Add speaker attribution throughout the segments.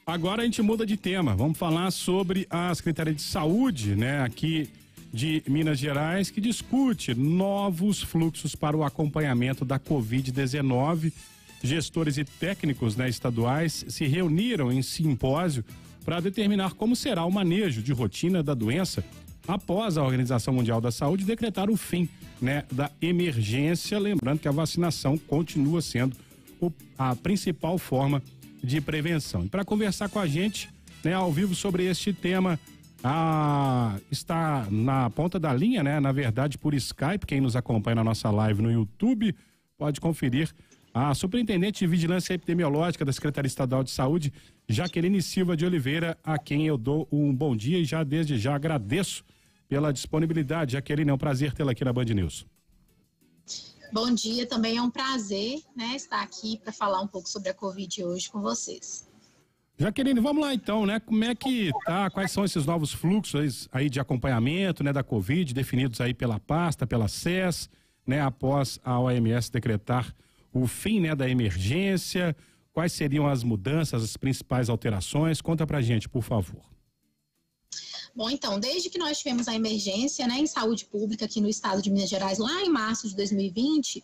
Speaker 1: Agora a gente muda de tema. Vamos falar sobre a Secretaria de Saúde, né, aqui de Minas Gerais, que discute novos fluxos para o acompanhamento da Covid-19. Gestores e técnicos, né, estaduais se reuniram em simpósio para determinar como será o manejo de rotina da doença após a Organização Mundial da Saúde decretar o fim, né, da emergência. Lembrando que a vacinação continua sendo a principal forma de prevenção. E para conversar com a gente, né, ao vivo sobre este tema, está na ponta da linha, né, na verdade por Skype, quem nos acompanha na nossa live no YouTube pode conferir, a Superintendente de Vigilância Epidemiológica da Secretaria Estadual de Saúde, Jaqueline Silva de Oliveira, a quem eu dou um bom dia e já desde já agradeço pela disponibilidade. Jaqueline, é um prazer tê-la aqui na Band News.
Speaker 2: Bom dia, também é um prazer, né, estar aqui para falar um pouco sobre a Covid hoje com vocês.
Speaker 1: Jaqueline, vamos lá então, né? Como é que tá? Quais são esses novos fluxos aí de acompanhamento, né, da Covid, definidos aí pela pasta, pela SES, né, após a OMS decretar o fim, né, da emergência? Quais seriam as mudanças, as principais alterações? Conta pra gente, por favor.
Speaker 2: Bom, então, desde que nós tivemos a emergência, né, em saúde pública aqui no estado de Minas Gerais, lá em março de 2020,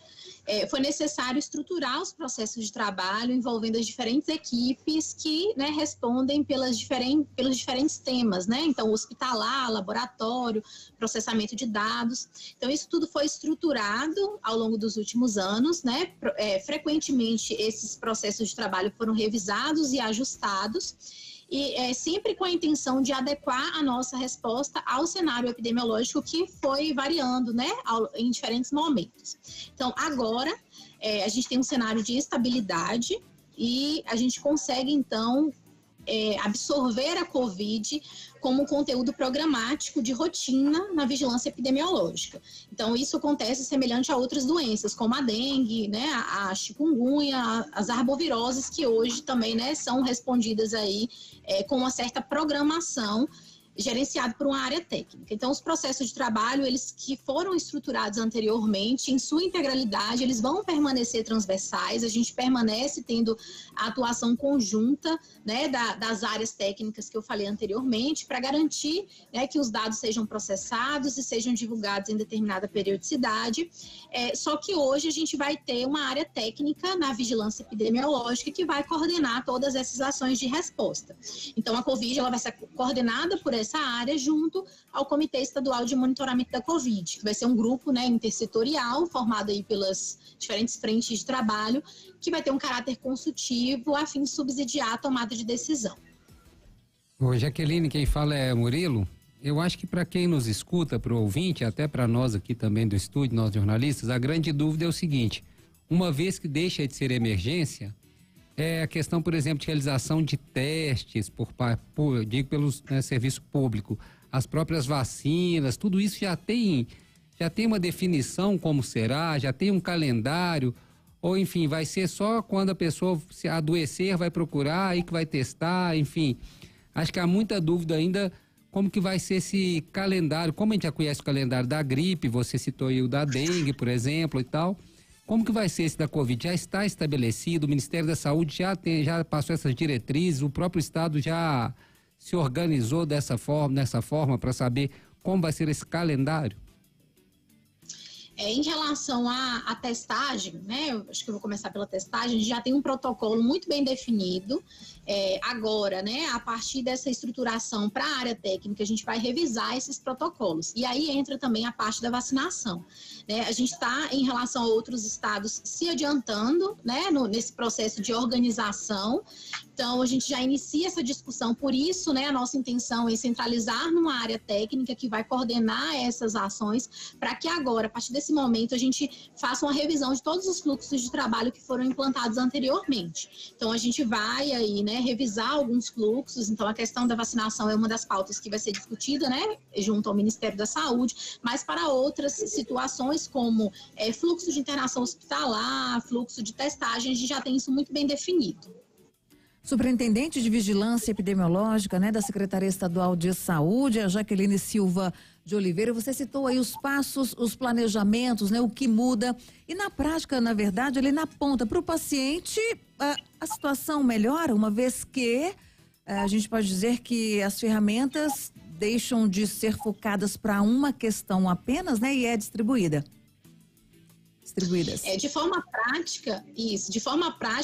Speaker 2: foi necessário estruturar os processos de trabalho envolvendo as diferentes equipes que, né, respondem pelos diferentes temas, né? Então, hospitalar, laboratório, processamento de dados. Então, isso tudo foi estruturado ao longo dos últimos anos, né? Frequentemente, esses processos de trabalho foram revisados e ajustados. E sempre com a intenção de adequar a nossa resposta ao cenário epidemiológico que foi variando, né, em diferentes momentos. Então, agora, a gente tem um cenário de estabilidade e a gente consegue, então, absorver a Covid como conteúdo programático de rotina na vigilância epidemiológica. Então, isso acontece semelhante a outras doenças, como a dengue, né, a chikungunya, as arboviroses, que hoje também, né, são respondidas aí com uma certa programação gerenciado por uma área técnica. Então, os processos de trabalho, eles que foram estruturados anteriormente, em sua integralidade, eles vão permanecer transversais, a gente permanece tendo a atuação conjunta, né, das áreas técnicas que eu falei anteriormente, para garantir, né, que os dados sejam processados e sejam divulgados em determinada periodicidade. Só que hoje a gente vai ter uma área técnica na vigilância epidemiológica que vai coordenar todas essas ações de resposta. Então, a Covid, ela vai ser coordenada por essa área junto ao Comitê Estadual de Monitoramento da Covid, que vai ser um grupo, né, intersetorial, formado aí pelas diferentes frentes de trabalho, que vai ter um caráter consultivo a fim de subsidiar a tomada de decisão.
Speaker 3: Ô, Jaqueline, quem fala é Murilo. Eu acho que para quem nos escuta, para o ouvinte, até para nós aqui também do estúdio, nós jornalistas, a grande dúvida é o seguinte: uma vez que deixa de ser emergência, a questão, por exemplo, de realização de testes pelo serviço público, as próprias vacinas, tudo isso já tem uma definição como será, já tem um calendário, ou enfim, vai ser só quando a pessoa se adoecer, vai procurar, aí que vai testar, enfim. Acho que há muita dúvida ainda como que vai ser esse calendário, como a gente já conhece o calendário da gripe, você citou aí o da dengue, por exemplo, e tal. Como que vai ser esse da Covid? Já está estabelecido, o Ministério da Saúde já passou essas diretrizes, o próprio Estado já se organizou nessa forma para saber como vai ser esse calendário?
Speaker 2: Em relação à testagem, né, eu acho que eu vou começar pela testagem, a gente já tem um protocolo muito bem definido. Agora, né, a partir dessa estruturação para a área técnica, a gente vai revisar esses protocolos. E aí entra também a parte da vacinação. Né? A gente está, em relação a outros estados, se adiantando, né, nesse processo de organização. Então, a gente já inicia essa discussão. Por isso, né, a nossa intenção é centralizar numa área técnica que vai coordenar essas ações, para que agora, a partir desse momento, a gente faça uma revisão de todos os fluxos de trabalho que foram implantados anteriormente. Então, a gente vai aí, né, revisar alguns fluxos. Então, a questão da vacinação é uma das pautas que vai ser discutida, né, junto ao Ministério da Saúde, mas para outras situações como fluxo de internação hospitalar, fluxo de testagem, a gente já tem isso muito bem definido.
Speaker 4: Superintendente de Vigilância Epidemiológica, né, da Secretaria Estadual de Saúde, a Jaqueline Silva de Oliveira, você citou aí os passos, os planejamentos, né, o que muda, e na prática, na verdade, ali na ponta, para o paciente, a situação melhora, uma vez que a gente pode dizer que as ferramentas deixam de ser focadas para uma questão apenas, né? E é distribuídas.
Speaker 2: De forma prática,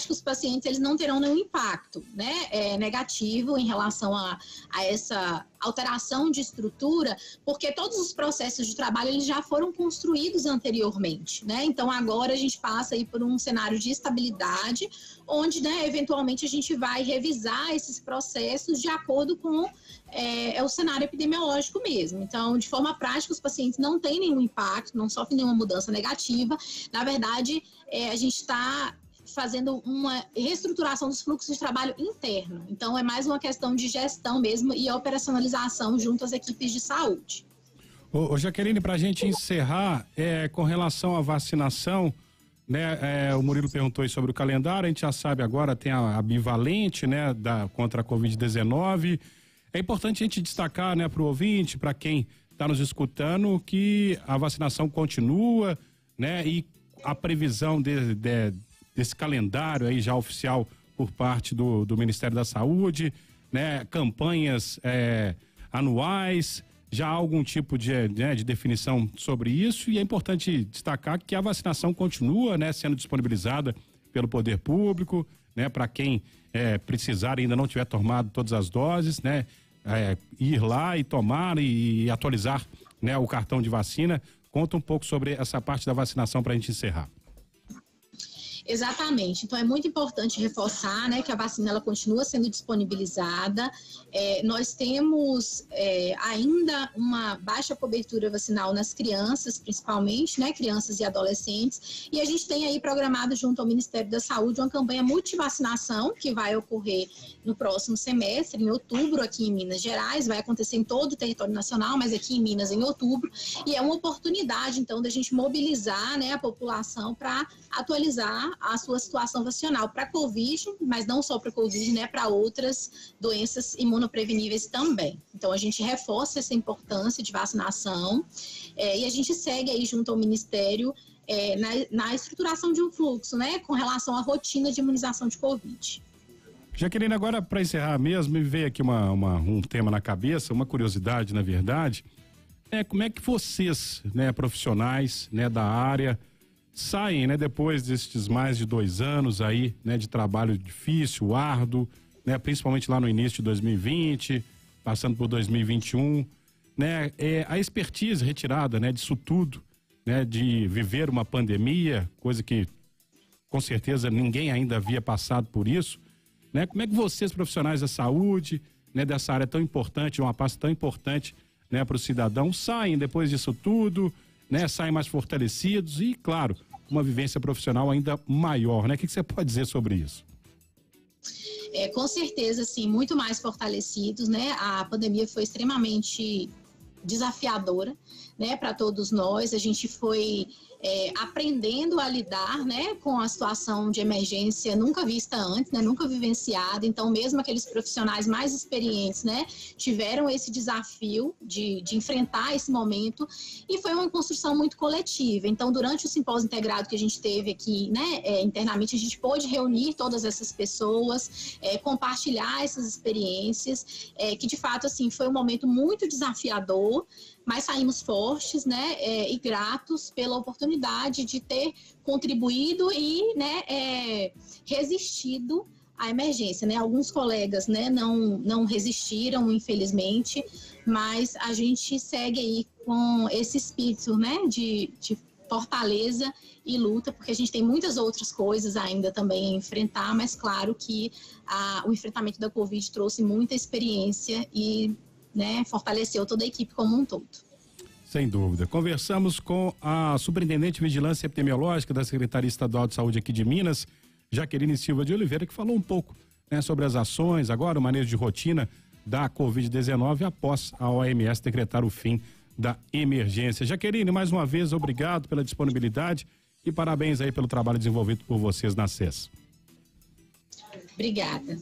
Speaker 2: os pacientes eles não terão nenhum impacto, né, negativo em relação a essa alteração de estrutura, porque todos os processos de trabalho eles já foram construídos anteriormente, né? Então agora a gente passa aí por um cenário de estabilidade, onde, né, eventualmente a gente vai revisar esses processos de acordo com o cenário epidemiológico mesmo. Então, de forma prática, os pacientes não têm nenhum impacto, não sofrem nenhuma mudança negativa. Na verdade, a gente está fazendo uma reestruturação dos fluxos de trabalho interno. Então, é mais uma questão de gestão mesmo e operacionalização junto às equipes de saúde.
Speaker 1: Ô Jaqueline, para a gente encerrar, com relação à vacinação, né, o Murilo perguntou aí sobre o calendário, a gente já sabe agora, tem a bivalente, né, contra a Covid-19. É importante a gente destacar, né, para o ouvinte, para quem está nos escutando, que a vacinação continua, né, e a previsão desse calendário aí já oficial por parte do Ministério da Saúde, né, campanhas anuais, já há algum tipo de definição sobre isso, e é importante destacar que a vacinação continua, né, sendo disponibilizada pelo poder público, né, para quem precisar e ainda não tiver tomado todas as doses, né, ir lá e tomar e atualizar, né, o cartão de vacina. Conta um pouco sobre essa parte da vacinação para a gente encerrar.
Speaker 2: Exatamente. Então, é muito importante reforçar, né, que a vacina ela continua sendo disponibilizada. Nós temos ainda uma baixa cobertura vacinal nas crianças, principalmente, né, crianças e adolescentes. E a gente tem aí programado junto ao Ministério da Saúde uma campanha multivacinação que vai ocorrer no próximo semestre, em outubro, aqui em Minas Gerais. Vai acontecer em todo o território nacional, mas aqui em Minas em outubro. E é uma oportunidade, então, da gente mobilizar, né, a população para atualizar a sua situação vacinal para Covid, mas não só para Covid, né, para outras doenças imunopreveníveis também. Então, a gente reforça essa importância de vacinação e a gente segue aí junto ao Ministério na estruturação de um fluxo, né, com relação à rotina de imunização de Covid.
Speaker 1: Jaqueline, agora para encerrar mesmo, me veio aqui um tema na cabeça, uma curiosidade, na verdade, como é que vocês, né, profissionais, né, da área, saem, né, depois destes mais de 2 anos aí, né, de trabalho difícil, árduo, né, principalmente lá no início de 2020, passando por 2021, né, a expertise retirada, né, disso tudo, né, de viver uma pandemia, coisa que com certeza ninguém ainda havia passado por isso, né? Como é que vocês, profissionais da saúde, né, dessa área tão importante, uma pasta tão importante, né, para o cidadão, saem depois disso tudo, né, saem mais fortalecidos e, claro, uma vivência profissional ainda maior, né? O que você pode dizer sobre isso?
Speaker 2: Com certeza, sim, muito mais fortalecidos, né? A pandemia foi extremamente desafiadora, né, para todos nós. A gente foi aprendendo a lidar, né, com a situação de emergência nunca vista antes, né, nunca vivenciada. Então, mesmo aqueles profissionais mais experientes, né, tiveram esse desafio de enfrentar esse momento, e foi uma construção muito coletiva. Então, durante o simpósio integrado que a gente teve aqui, né, internamente, a gente pôde reunir todas essas pessoas, compartilhar essas experiências, que de fato, assim, foi um momento muito desafiador, mas saímos fortes, né, e gratos pela oportunidade de ter contribuído e, né, resistido à emergência, né? Alguns colegas, né, não resistiram, infelizmente, mas a gente segue aí com esse espírito, né, de fortaleza e luta, porque a gente tem muitas outras coisas ainda também a enfrentar, mas claro que o enfrentamento da Covid trouxe muita experiência e, né, fortaleceu toda a equipe como um todo.
Speaker 1: Sem dúvida. Conversamos com a Superintendente de Vigilância Epidemiológica da Secretaria Estadual de Saúde aqui de Minas, Jaqueline Silva de Oliveira, que falou um pouco, né, sobre as ações, agora o manejo de rotina da Covid-19 após a OMS decretar o fim da emergência. Jaqueline, mais uma vez, obrigado pela disponibilidade e parabéns aí pelo trabalho desenvolvido por vocês na SES.
Speaker 2: Obrigada.